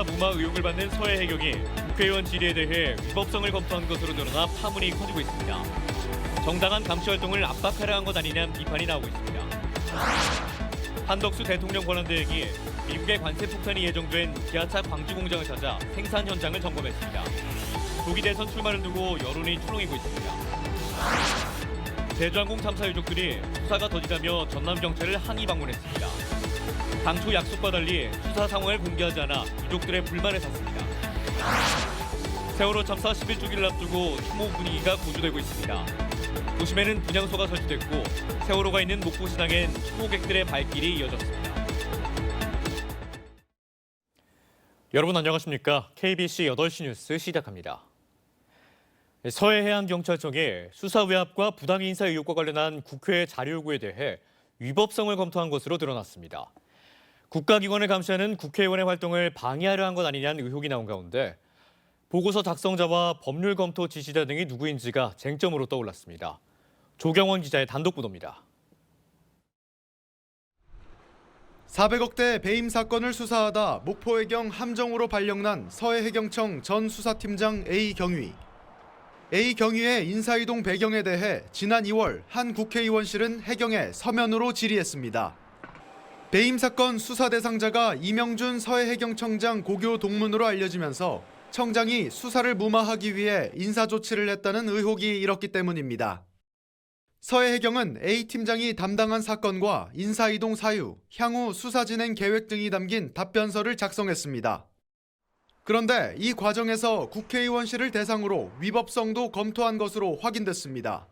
수사 무마 의혹을 받는 서해해경이 국회의원 질의에 대해 위법성을 검토한 것으로 드러나 파문이 커지고 있습니다. 정당한 감시 활동을 압박하려 한 것 아니냐는 비판이 나오고 있습니다. 한덕수 대통령 권한대행이 미국의 관세 폭탄이 예정된 기아차 광주 공장을 찾아 생산 현장을 점검했습니다. 조기 대선 출마를 두고 여론이 초롱이고 있습니다. 제주항공 참사 유족들이 수사가 더디다며 전남경찰을 항의 방문했습니다. 당초 약속과 달리 수사 상황을 공개하지 않아 유족들의 불만을 샀습니다. 세월호 참사 11주기를 앞두고 추모 분위기가 고조되고 있습니다. 도심에는 분향소가 설치됐고 세월호가 있는 목포시장엔 추모객들의 발길이 이어졌습니다. 여러분 안녕하십니까? KBC 8시 뉴스 시작합니다. 서해해양경찰청이 수사 외압과 부당 인사 의혹과 관련한 국회 자료 요구에 대해 위법성을 검토한 것으로 드러났습니다. 국가기관을 감시하는 국회의원의 활동을 방해하려 한 것 아니냐는 의혹이 나온 가운데 보고서 작성자와 법률 검토 지시자 등이 누구인지가 쟁점으로 떠올랐습니다. 조경원 기자의 단독 보도입니다. 400억대 배임 사건을 수사하다 목포해경 함정으로 발령난 서해해경청 전 수사팀장 A 경위. A 경위의 인사이동 배경에 대해 지난 2월 한 국회의원실은 해경에 서면으로 질의했습니다. 배임 사건 수사 대상자가 이명준 서해해경청장 고교 동문으로 알려지면서 청장이 수사를 무마하기 위해 인사 조치를 했다는 의혹이 일었기 때문입니다. 서해해경은 A 팀장이 담당한 사건과 인사이동 사유, 향후 수사 진행 계획 등이 담긴 답변서를 작성했습니다. 그런데 이 과정에서 국회의원실을 대상으로 위법성도 검토한 것으로 확인됐습니다.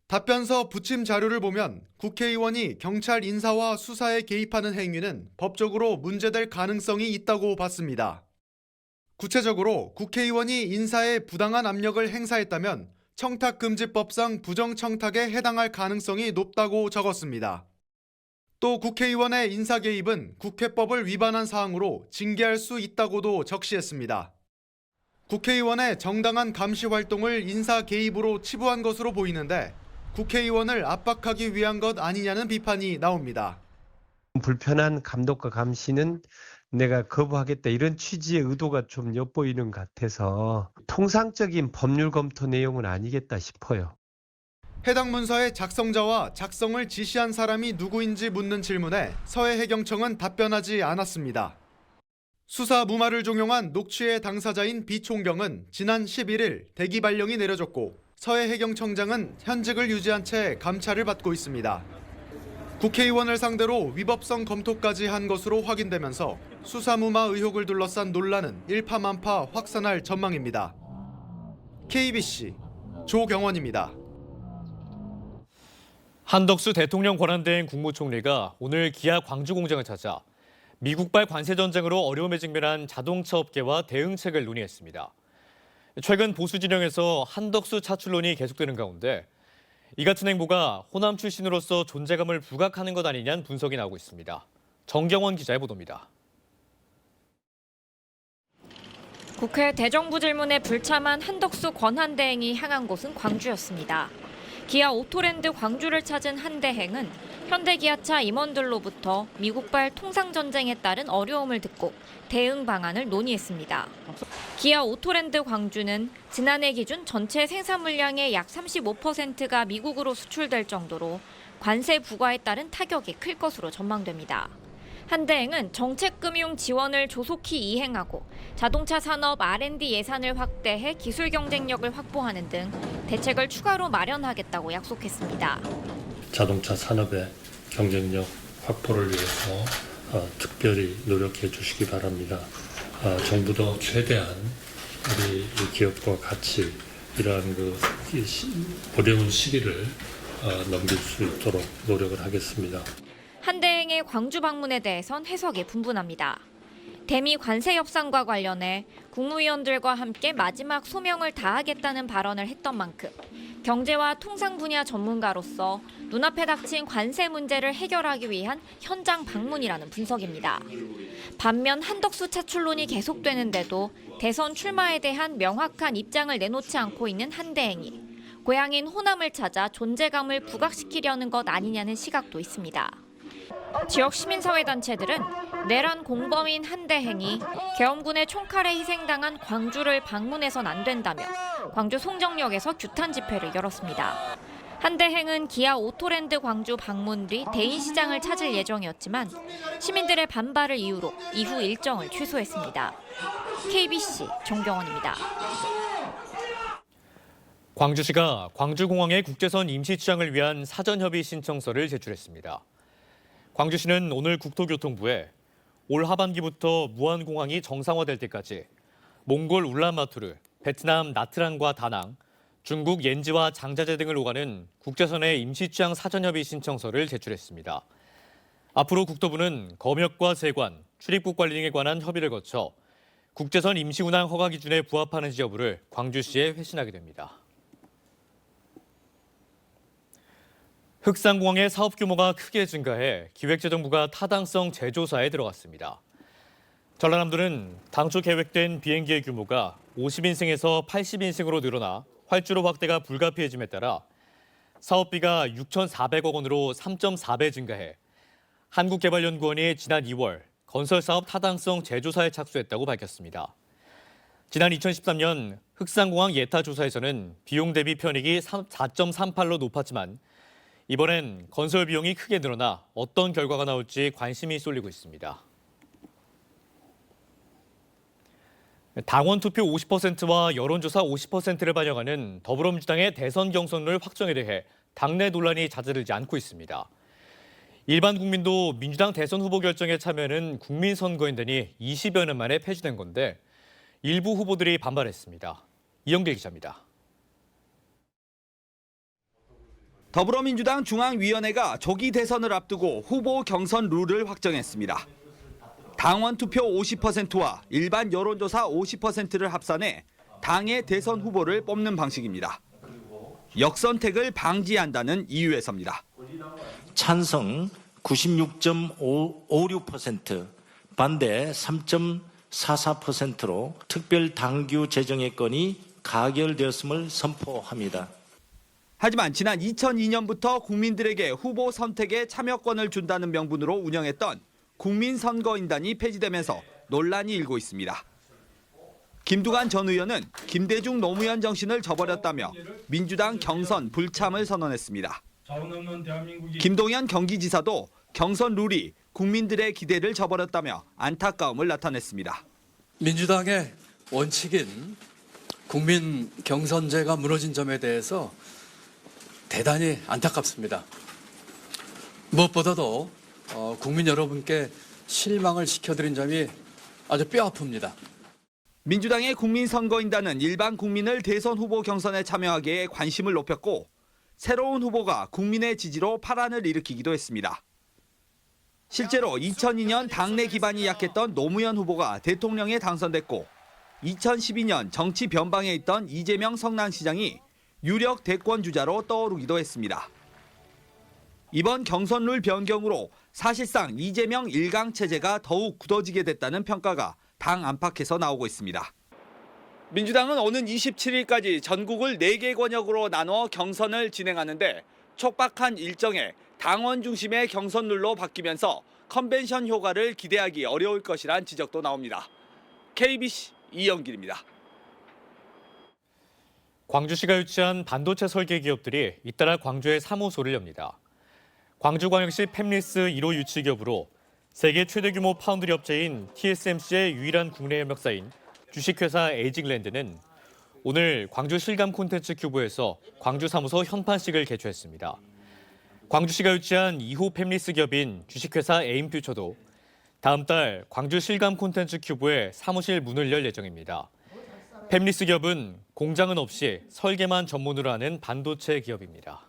답변서 부침 자료를 보면 국회의원이 경찰 인사와 수사에 개입하는 행위는 법적으로 문제될 가능성이 있다고 봤습니다. 구체적으로 국회의원이 인사에 부당한 압력을 행사했다면 청탁금지법상 부정청탁에 해당할 가능성이 높다고 적었습니다. 또 국회의원의 인사 개입은 국회법을 위반한 사항으로 징계할 수 있다고도 적시했습니다. 국회의원의 정당한 감시 활동을 인사 개입으로 치부한 것으로 보이는데 국회의원을 압박하기 위한 것 아니냐는 비판이 나옵니다. 불편한 감독과 감시는 내가 거부하겠다 이런 취지의 의도가 좀 엿보이는 것 같아서 통상적인 법률 검토 내용은 아니겠다 싶어요. 해당 문서의 작성자와 작성을 지시한 사람이 누구인지 묻는 질문에 서해해경청은 답변하지 않았습니다. 수사 무마를 종용한 녹취의 당사자인 B 총경은 지난 11일 대기 발령이 내려졌고 서해해경청장은 현직을 유지한 채 감찰을 받고 있습니다. 국회의원을 상대로 위법성 검토까지 한 것으로 확인되면서 수사 무마 의혹을 둘러싼 논란은 일파만파 확산할 전망입니다. KBC 조경원입니다. 한덕수 대통령 권한대행 국무총리가 오늘 기아 광주 공장을 찾아 미국발 관세 전쟁으로 어려움에 직면한 자동차 업계와 대응책을 논의했습니다. 최근 보수 진영에서 한덕수 차출론이 계속되는 가운데 이 같은 행보가 호남 출신으로서 존재감을 부각하는 것 아니냐는 분석이 나오고 있습니다. 정경원 기자의 보도입니다. 국회 대정부 질문에 불참한 한덕수 권한대행이 향한 곳은 광주였습니다. 기아 오토랜드 광주를 찾은 한 대행은 현대기아차 임원들로부터 미국발 통상전쟁에 따른 어려움을 듣고 대응 방안을 논의했습니다. 기아 오토랜드 광주는 지난해 기준 전체 생산 물량의 약 35%가 미국으로 수출될 정도로 관세 부과에 따른 타격이 클 것으로 전망됩니다. 한 대행은 정책금융 지원을 조속히 이행하고 자동차 산업 R&D 예산을 확대해 기술 경쟁력을 확보하는 등 대책을 추가로 마련하겠다고 약속했습니다. 자동차 산업의 경쟁력 확보를 위해서 특별히 노력해 주시기 바랍니다. 정부도 최대한 우리 기업과 같이 이러한 어려운 시기를 넘길 수 있도록 노력을 하겠습니다. 한 대행의 광주 방문에 대해선 해석이 분분합니다. 대미 관세 협상과 관련해 국무위원들과 함께 마지막 소명을 다하겠다는 발언을 했던 만큼 경제와 통상 분야 전문가로서 눈앞에 닥친 관세 문제를 해결하기 위한 현장 방문이라는 분석입니다. 반면 한덕수 차출론이 계속되는데도 대선 출마에 대한 명확한 입장을 내놓지 않고 있는 한 대행이 고향인 호남을 찾아 존재감을 부각시키려는 것 아니냐는 시각도 있습니다. 지역 시민사회단체들은 내란 공범인 한대행이 계엄군의 총칼에 희생당한 광주를 방문해선 안 된다며 광주 송정역에서 규탄 집회를 열었습니다. 한대행은 기아 오토랜드 광주 방문 뒤 대인시장을 찾을 예정이었지만 시민들의 반발을 이유로 이후 일정을 취소했습니다. KBC 정경원입니다. 광주시가 광주공항의 국제선 임시취항을 위한 사전협의 신청서를 제출했습니다. 광주시는 오늘 국토교통부에 올 하반기부터 무안공항이 정상화될 때까지 몽골 울란바토르, 베트남 나트랑과 다낭, 중국 옌지와 장자제 등을 오가는 국제선의 임시취항 사전협의 신청서를 제출했습니다. 앞으로 국토부는 검역과 세관, 출입국 관리 등에 관한 협의를 거쳐 국제선 임시운항 허가 기준에 부합하는지 여부를 광주시에 회신하게 됩니다. 흑산공항의 사업 규모가 크게 증가해 기획재정부가 타당성 재조사에 들어갔습니다. 전라남도는 당초 계획된 비행기의 규모가 50인승에서 80인승으로 늘어나 활주로 확대가 불가피해짐에 따라 사업비가 6,400억 원으로 3.4배 증가해 한국개발연구원이 지난 2월 건설사업 타당성 재조사에 착수했다고 밝혔습니다. 지난 2013년 흑산공항 예타 조사에서는 비용 대비 편익이 4.38로 높았지만 이번엔 건설 비용이 크게 늘어나 어떤 결과가 나올지 관심이 쏠리고 있습니다. 당원 투표 50%와 여론조사 50%를 반영하는 더불어민주당의 대선 경선룰 확정에 대해 당내 논란이 잦아들지 않고 있습니다. 일반 국민도 민주당 대선 후보 결정에 참여하는 국민선거인단이 20여 년 만에 폐지된 건데 일부 후보들이 반발했습니다. 이영길 기자입니다. 더불어민주당 중앙위원회가 조기 대선을 앞두고 후보 경선 룰을 확정했습니다. 당원 투표 50%와 일반 여론조사 50%를 합산해 당의 대선 후보를 뽑는 방식입니다. 역선택을 방지한다는 이유에서입니다. 찬성 96.56%, 반대 3.44%로 특별 당규 제정의 건이 가결되었음을 선포합니다. 하지만 지난 2002년부터 국민들에게 후보 선택에 참여권을 준다는 명분으로 운영했던 국민선거인단이 폐지되면서 논란이 일고 있습니다. 김두관 전 의원은 김대중 노무현 정신을 저버렸다며 민주당 경선 불참을 선언했습니다. 김동연 경기지사도 경선 룰이 국민들의 기대를 저버렸다며 안타까움을 나타냈습니다. 민주당의 원칙인 국민 경선제가 무너진 점에 대해서 대단히 안타깝습니다. 무엇보다도 국민 여러분께 실망을 시켜드린 점이 아주 뼈아픕니다. 민주당의 국민선거인단은 일반 국민을 대선 후보 경선에 참여하기에 관심을 높였고 새로운 후보가 국민의 지지로 파란을 일으키기도 했습니다. 실제로 2002년 당내 기반이 약했던 노무현 후보가 대통령에 당선됐고 2012년 정치 변방에 있던 이재명 성남시장이 유력 대권 주자로 떠오르기도 했습니다. 이번 경선룰 변경으로 사실상 이재명 1강 체제가 더욱 굳어지게 됐다는 평가가 당 안팎에서 나오고 있습니다. 민주당은 오는 27일까지 전국을 4개 권역으로 나눠 경선을 진행하는데 촉박한 일정에 당원 중심의 경선룰로 바뀌면서 컨벤션 효과를 기대하기 어려울 것이란 지적도 나옵니다. KBC 이영길입니다. 광주시가 유치한 반도체 설계 기업들이 잇따라 광주에 사무소를 엽니다. 광주광역시 팹리스 1호 유치 기업으로 세계 최대 규모 파운드리 업체인 TSMC의 유일한 국내 협력사인 주식회사 에이징랜드는 오늘 광주 실감 콘텐츠 큐브에서 광주 사무소 현판식을 개최했습니다. 광주시가 유치한 2호 팹리스 기업인 주식회사 에임퓨처도 다음 달 광주 실감 콘텐츠 큐브에 사무실 문을 열 예정입니다. 팹리스 기업은 공장은 없이 설계만 전문으로 하는 반도체 기업입니다.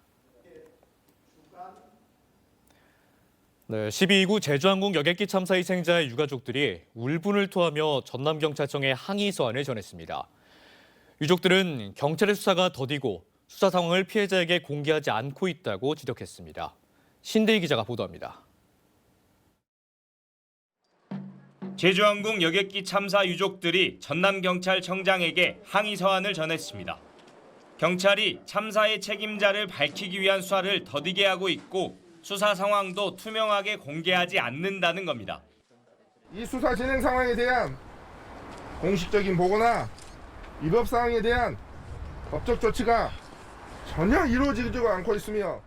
12.29 제주항공 여객기 참사 희생자의 유가족들이 울분을 토하며 전남경찰청에 항의 서한을 전했습니다. 유족들은 경찰의 수사가 더디고 수사 상황을 피해자에게 공개하지 않고 있다고 지적했습니다. 신대희 기자가 보도합니다. 제주항공 여객기 참사 유족들이 전남경찰청장에게 항의 서한을 전했습니다. 경찰이 참사의 책임자를 밝히기 위한 수사를 더디게 하고 있고 수사 상황도 투명하게 공개하지 않는다는 겁니다. 이 수사 진행 상황에 대한 공식적인 보고나 위법 사항에 대한 법적 조치가 전혀 이루어지지 않고 있으며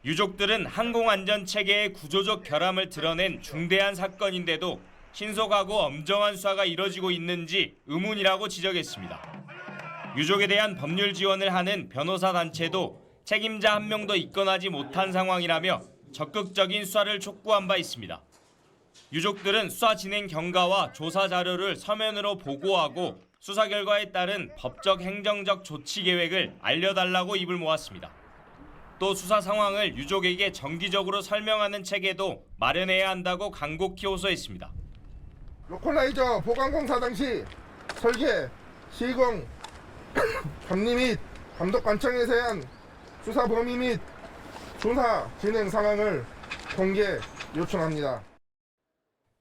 유족들은 항공안전체계의 구조적 결함을 드러낸 중대한 사건인데도 신속하고 엄정한 수사가 이뤄지고 있는지 의문이라고 지적했습니다. 유족에 대한 법률 지원을 하는 변호사 단체도 책임자 한 명도 입건하지 못한 상황이라며 적극적인 수사를 촉구한 바 있습니다. 유족들은 수사 진행 경과와 조사 자료를 서면으로 보고하고 수사 결과에 따른 법적 행정적 조치 계획을 알려달라고 입을 모았습니다. 또 수사 상황을 유족에게 정기적으로 설명하는 체계도 마련해야 한다고 간곡히 호소했습니다. 로컬라이저 보강공사 당시 설계, 시공, 감리 및 감독 관청에 대한 수사 범위 및 조사 진행 상황을 공개 요청합니다.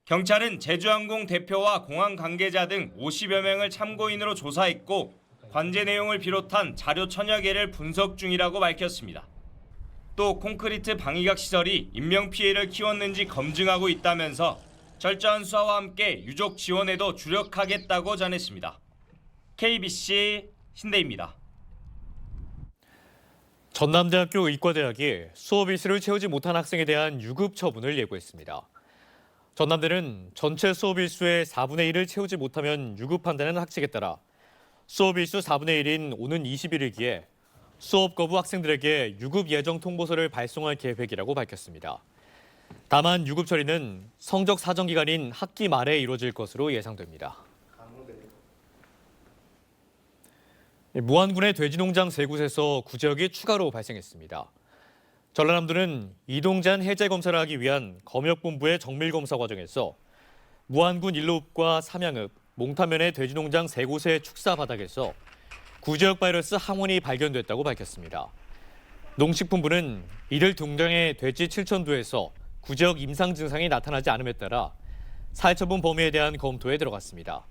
경찰은 제주항공 대표와 공항 관계자 등 50여 명을 참고인으로 조사했고 관제 내용을 비롯한 자료 천여 개를 분석 중이라고 밝혔습니다. 또 콘크리트 방위각 시설이 인명피해를 키웠는지 검증하고 있다면서 철저한 수사와 함께 유족 지원에도 주력하겠다고 전했습니다. KBC 신대입니다. 전남대학교 의과대학이 수업 일수를 채우지 못한 학생에 대한 유급 처분을 예고했습니다. 전남대는 전체 수업 일수의 4분의 1을 채우지 못하면 유급한다는 학칙에 따라 수업 일수 4분의 1인 오는 21일기에 수업 거부 학생들에게 유급 예정 통보서를 발송할 계획이라고 밝혔습니다. 다만 유급 처리는 성적 사정 기간인 학기 말에 이루어질 것으로 예상됩니다. 무안군의 돼지농장 3곳에서 구제역이 추가로 발생했습니다. 전라남도는 이동잔 해제 검사를 하기 위한 검역본부의 정밀검사 과정에서 무안군 일로읍과 삼양읍, 몽타면의 돼지농장 3곳의 축사 바닥에서 구제역 바이러스 항원이 발견됐다고 밝혔습니다. 농식품부는 이들 동장의 돼지 7,000두에서 구제역 임상 증상이 나타나지 않음에 따라 살처분 범위에 대한 검토에 들어갔습니다.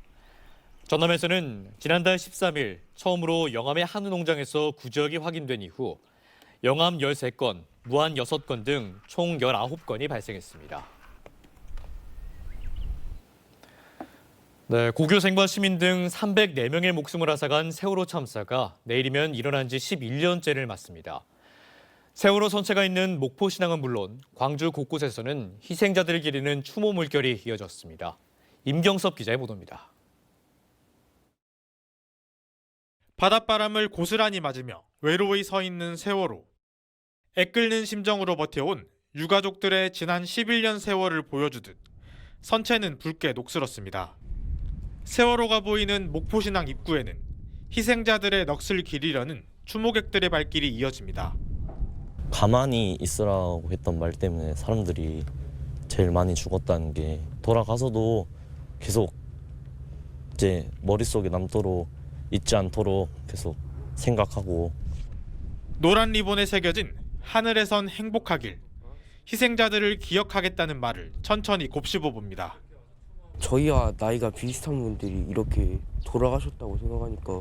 전남에서는 지난달 13일 처음으로 영암의 한우 농장에서 구제역이 확인된 이후 영암 13건, 무안 6건 등 총 19건이 발생했습니다. 고교생과 시민 등 304명의 목숨을 앗아간 세월호 참사가 내일이면 일어난 지 11년째를 맞습니다. 세월호 선체가 있는 목포신항은 물론 광주 곳곳에서는 희생자들을 기리는 추모 물결이 이어졌습니다. 임경섭 기자의 보도입니다. 바닷바람을 고스란히 맞으며 외로이 서 있는 세월호. 애끓는 심정으로 버텨온 유가족들의 지난 11년 세월을 보여주듯 선체는 붉게 녹슬었습니다. 세월호가 보이는 목포신항 입구에는 희생자들의 넋을 기리려는 추모객들의 발길이 이어집니다. 가만히 있으라고 했던 말 때문에 사람들이 제일 많이 죽었다는 게 돌아가서도 계속 이제 머릿속에 남도록 잊지 않도록 계속 생각하고. 노란 리본에 새겨진 하늘에선 행복하길, 희생자들을 기억하겠다는 말을 천천히 곱씹어 봅니다. 저희와 나이가 비슷한 분들이 이렇게 돌아가셨다고 생각하니까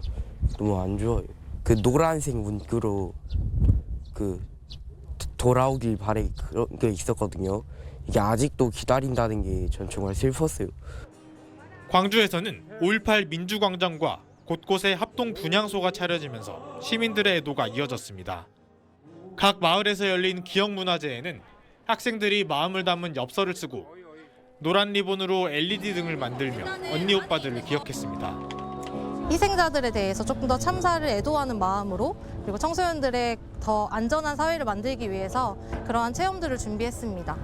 너무 안 좋아요. 그 노란색 문구로 그 돌아오길 바래 그런 게 있었거든요. 이게 아직도 기다린다는 게 전 정말 슬펐어요. 광주에서는 5.18 민주광장과 곳곳에 합동 분향소가 차려지면서 시민들의 애도가 이어졌습니다. 각 마을에서 열린 기억문화제에는 학생들이 마음을 담은 엽서를 쓰고 노란 리본으로 LED 등을 만들며 언니 오빠들을 기억했습니다. 희생자들에 대해서 조금 더 참사를 애도하는 마음으로 그리고 청소년들의 더 안전한 사회를 만들기 위해서 그러한 체험들을 준비했습니다.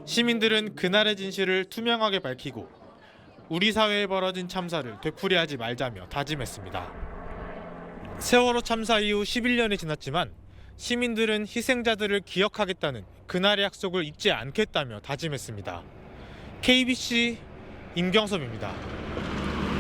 시민들은 그날의 진실을 투명하게 밝히고 우리 사회에 벌어진 참사를 되풀이하지 말자며 다짐했습니다. 세월호 참사 이후 11년이 지났지만 시민들은 희생자들을 기억하겠다는 그날의 약속을 잊지 않겠다며 다짐했습니다. KBC 임경섭입니다.